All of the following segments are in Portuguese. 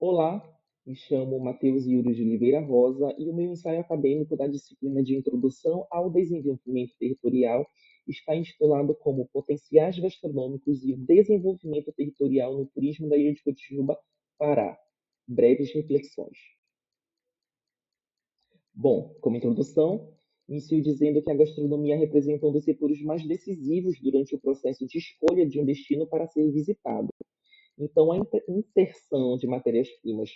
Olá, me chamo Matheus Yuri de Oliveira Rosa e o meu ensaio acadêmico da disciplina de Introdução ao Desenvolvimento Territorial está intitulado como Potenciais Gastronômicos e o Desenvolvimento Territorial no Turismo da Ilha de Cotijuba, Pará. Breves reflexões. Bom, como introdução, inicio dizendo que a gastronomia representa um dos setores mais decisivos durante o processo de escolha de um destino para ser visitado. Então, a inserção de matérias-primas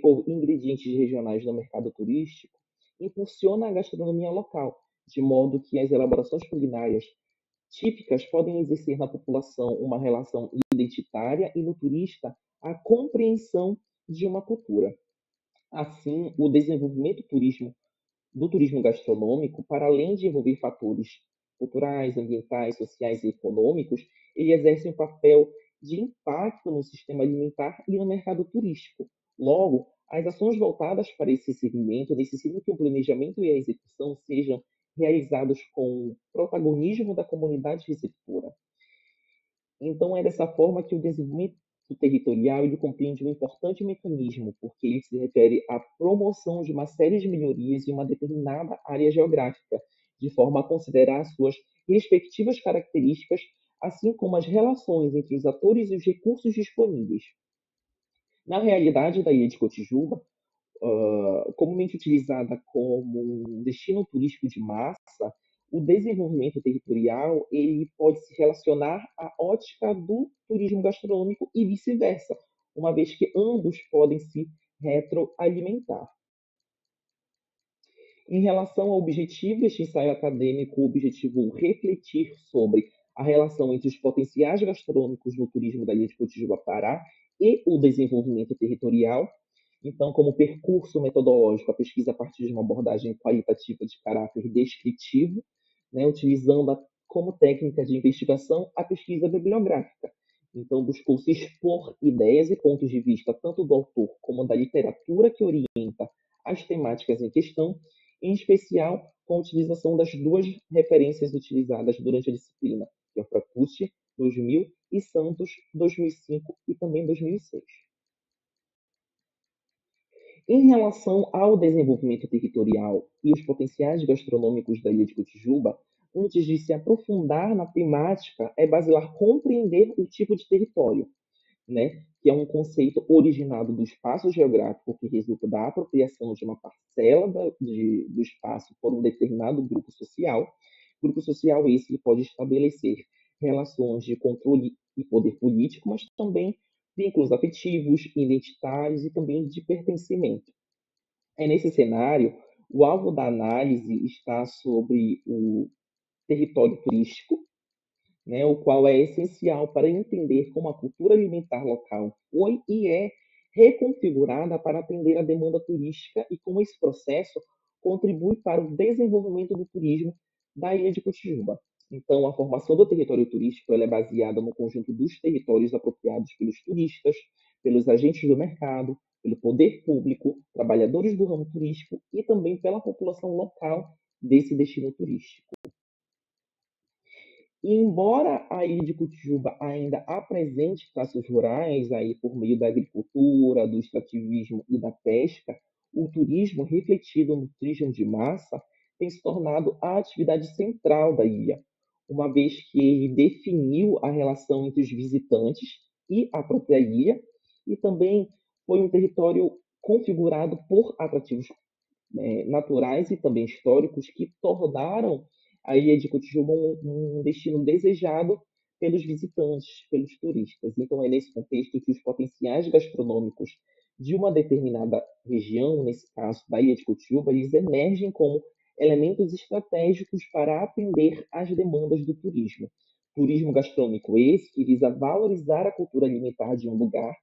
ou ingredientes regionais no mercado turístico impulsiona a gastronomia local, de modo que as elaborações culinárias típicas podem exercer na população uma relação identitária e no turista a compreensão de uma cultura. Assim, o desenvolvimento do turismo gastronômico, para além de envolver fatores culturais, ambientais, sociais e econômicos, ele exerce um papel de impacto no sistema alimentar e no mercado turístico. Logo, as ações voltadas para esse segmento necessitam que o planejamento e a execução sejam realizados com o protagonismo da comunidade receptora. Então, é dessa forma que o desenvolvimento territorial ele compreende um importante mecanismo, porque ele se refere à promoção de uma série de melhorias em uma determinada área geográfica, de forma a considerar suas respectivas características, assim como as relações entre os atores e os recursos disponíveis. Na realidade da Ilha de Cotijuba, comumente utilizada como um destino turístico de massa, o desenvolvimento territorial ele pode se relacionar à ótica do turismo gastronômico e vice-versa, uma vez que ambos podem se retroalimentar. Em relação ao objetivo deste ensaio acadêmico, o objetivo refletir sobre a relação entre os potenciais gastronômicos no turismo da Ilha de Cotijuba, Pará, e o desenvolvimento territorial. Então, como percurso metodológico, a pesquisa a partir de uma abordagem qualitativa de caráter descritivo, né, utilizando como técnica de investigação a pesquisa bibliográfica. Então, buscou se expor ideias e pontos de vista tanto do autor como da literatura que orienta as temáticas em questão, em especial com a utilização das duas referências utilizadas durante a disciplina, que é o Fracucci, 2000, e Santos, 2005 e também 2006. Em relação ao desenvolvimento territorial e os potenciais gastronômicos da Ilha de Cotijuba, antes de se aprofundar na temática, é basilar compreender o tipo de território, né? Que é um conceito originado do espaço geográfico que resulta da apropriação de uma parcela do espaço por um determinado grupo social. Grupo social esse que pode estabelecer relações de controle e poder político, mas também vínculos afetivos, identitários e também de pertencimento. É nesse cenário, o alvo da análise está sobre o território turístico, né, o qual é essencial para entender como a cultura alimentar local foi e é reconfigurada para atender a demanda turística e como esse processo contribui para o desenvolvimento do turismo da Ilha de Cotijuba. Então, a formação do território turístico ela é baseada no conjunto dos territórios apropriados pelos turistas, pelos agentes do mercado, pelo poder público, trabalhadores do ramo turístico e também pela população local desse destino turístico. E embora a ilha de Cotijuba ainda apresente traços rurais aí por meio da agricultura, do extrativismo e da pesca, o turismo refletido no turismo de massa tem se tornado a atividade central da ilha, uma vez que ele definiu a relação entre os visitantes e a própria ilha, e também foi um território configurado por atrativos naturais e também históricos que tornaram a ilha de Cotijuba um destino desejado pelos visitantes, pelos turistas. Então, é nesse contexto que os potenciais gastronômicos de uma determinada região, nesse caso da ilha de Cotijuba, eles emergem como elementos estratégicos para atender às demandas do turismo. Turismo gastronômico esse que visa valorizar a cultura alimentar de um lugar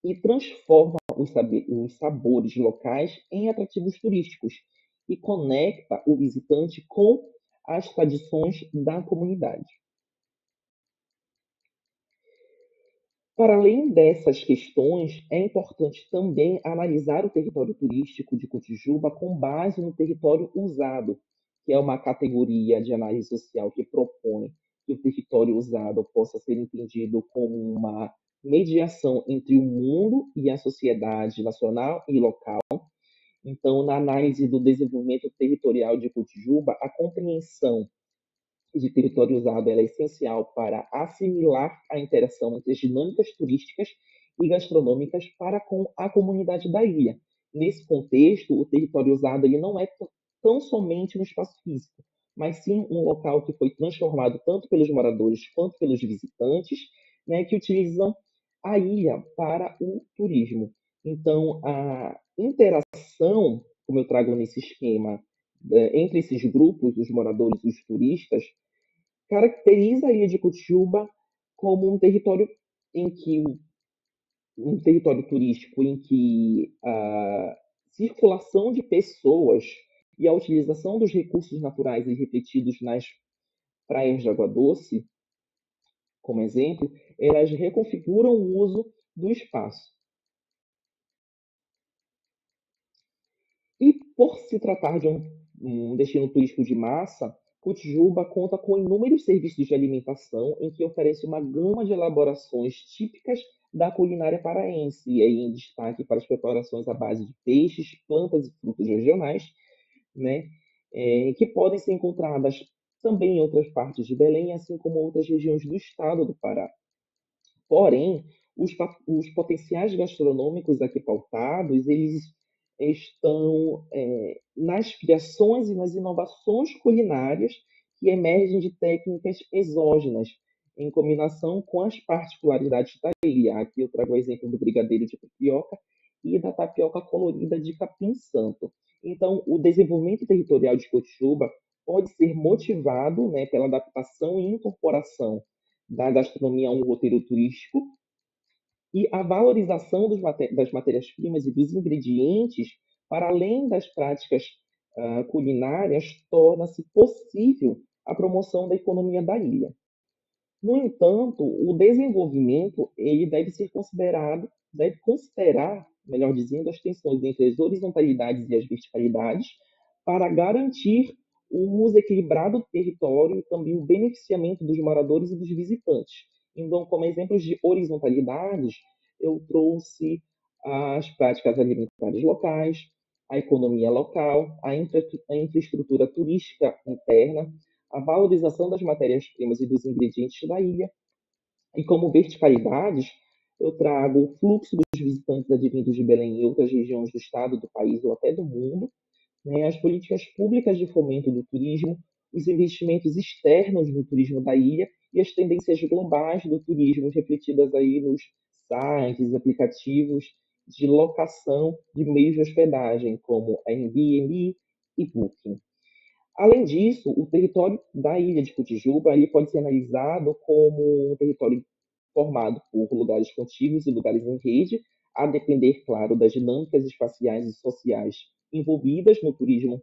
e transforma os sabores locais em atrativos turísticos e conecta o visitante com as tradições da comunidade. Para além dessas questões, é importante também analisar o território turístico de Cotijuba com base no território usado, que é uma categoria de análise social que propõe que o território usado possa ser entendido como uma mediação entre o mundo e a sociedade nacional e local. Então, na análise do desenvolvimento territorial de Cotijuba, a compreensão de território usado ela é essencial para assimilar a interação entre as dinâmicas turísticas e gastronômicas para com a comunidade da ilha. Nesse contexto, o território usado ele não é tão somente um espaço físico, mas sim um local que foi transformado tanto pelos moradores quanto pelos visitantes, né, que utilizam a ilha para o turismo. Então, a interação, como eu trago nesse esquema, entre esses grupos, os moradores e os turistas, caracteriza a ilha de Cotiúba como um território em que um território turístico em que a circulação de pessoas e a utilização dos recursos naturais refletidos nas praias de água doce, como exemplo, elas reconfiguram o uso do espaço. E por se tratar de um destino turístico de massa, Cotijuba conta com inúmeros serviços de alimentação em que oferece uma gama de elaborações típicas da culinária paraense, e aí em destaque para as preparações à base de peixes, plantas e frutos regionais, né, que podem ser encontradas também em outras partes de Belém, assim como outras regiões do estado do Pará. Porém, os potenciais gastronômicos aqui pautados, eles estão nas criações e nas inovações culinárias que emergem de técnicas exógenas, em combinação com as particularidades da ilha. Aqui eu trago o exemplo do brigadeiro de tapioca e da tapioca colorida de capim-santo. Então, o desenvolvimento territorial de Cotijuba pode ser motivado, né, pela adaptação e incorporação da gastronomia a um roteiro turístico e a valorização das matérias-primas e dos ingredientes, para além das práticas culinárias, torna-se possível a promoção da economia da ilha. No entanto, o desenvolvimento ele deve considerar, melhor dizendo, as tensões entre as horizontalidades e as verticalidades para garantir o uso equilibrado do território e também o beneficiamento dos moradores e dos visitantes. Então, como exemplos de horizontalidades, eu trouxe as práticas alimentares locais, a economia local, a infraestrutura turística interna, a valorização das matérias-primas e dos ingredientes da ilha. E como verticalidades, eu trago o fluxo dos visitantes advindos de Belém e outras regiões do estado, do país ou até do mundo, né, as políticas públicas de fomento do turismo, os investimentos externos no turismo da ilha e as tendências globais do turismo refletidas aí nos sites, aplicativos de locação de meios de hospedagem, como Airbnb e Booking. Além disso, o território da ilha de Cotijuba ele pode ser analisado como um território formado por lugares contíguos e lugares em rede, a depender, claro, das dinâmicas espaciais e sociais envolvidas no turismo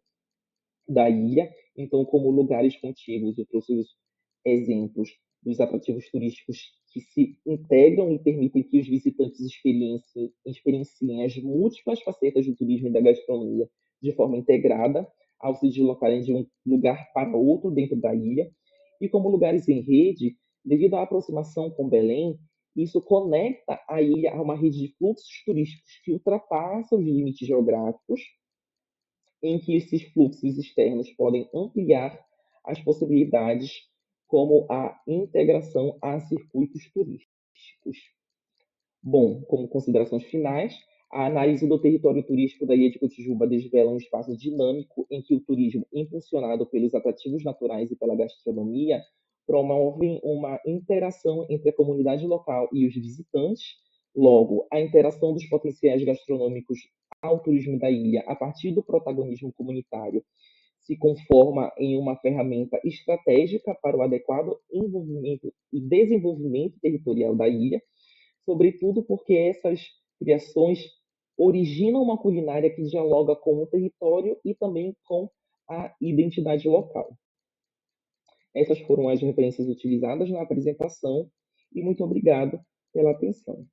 da ilha. Então, como lugares contíguos, eu trouxe os exemplos dos atrativos turísticos que se integram e permitem que os visitantes experienciem as múltiplas facetas do turismo e da gastronomia de forma integrada, ao se deslocarem de um lugar para outro dentro da ilha. E como lugares em rede, devido à aproximação com Belém, isso conecta a ilha a uma rede de fluxos turísticos que ultrapassa os limites geográficos, em que esses fluxos externos podem ampliar as possibilidades, como a integração a circuitos turísticos. Bom, como considerações finais, a análise do território turístico da Ilha de Cotijuba desvela um espaço dinâmico em que o turismo, impulsionado pelos atrativos naturais e pela gastronomia, promove uma interação entre a comunidade local e os visitantes. Logo, a interação dos potenciais gastronômicos ao turismo da ilha a partir do protagonismo comunitário se conforma em uma ferramenta estratégica para o adequado envolvimento e desenvolvimento territorial da ilha, sobretudo porque essas criações originam uma culinária que dialoga com o território e também com a identidade local. Essas foram as referências utilizadas na apresentação e muito obrigado pela atenção.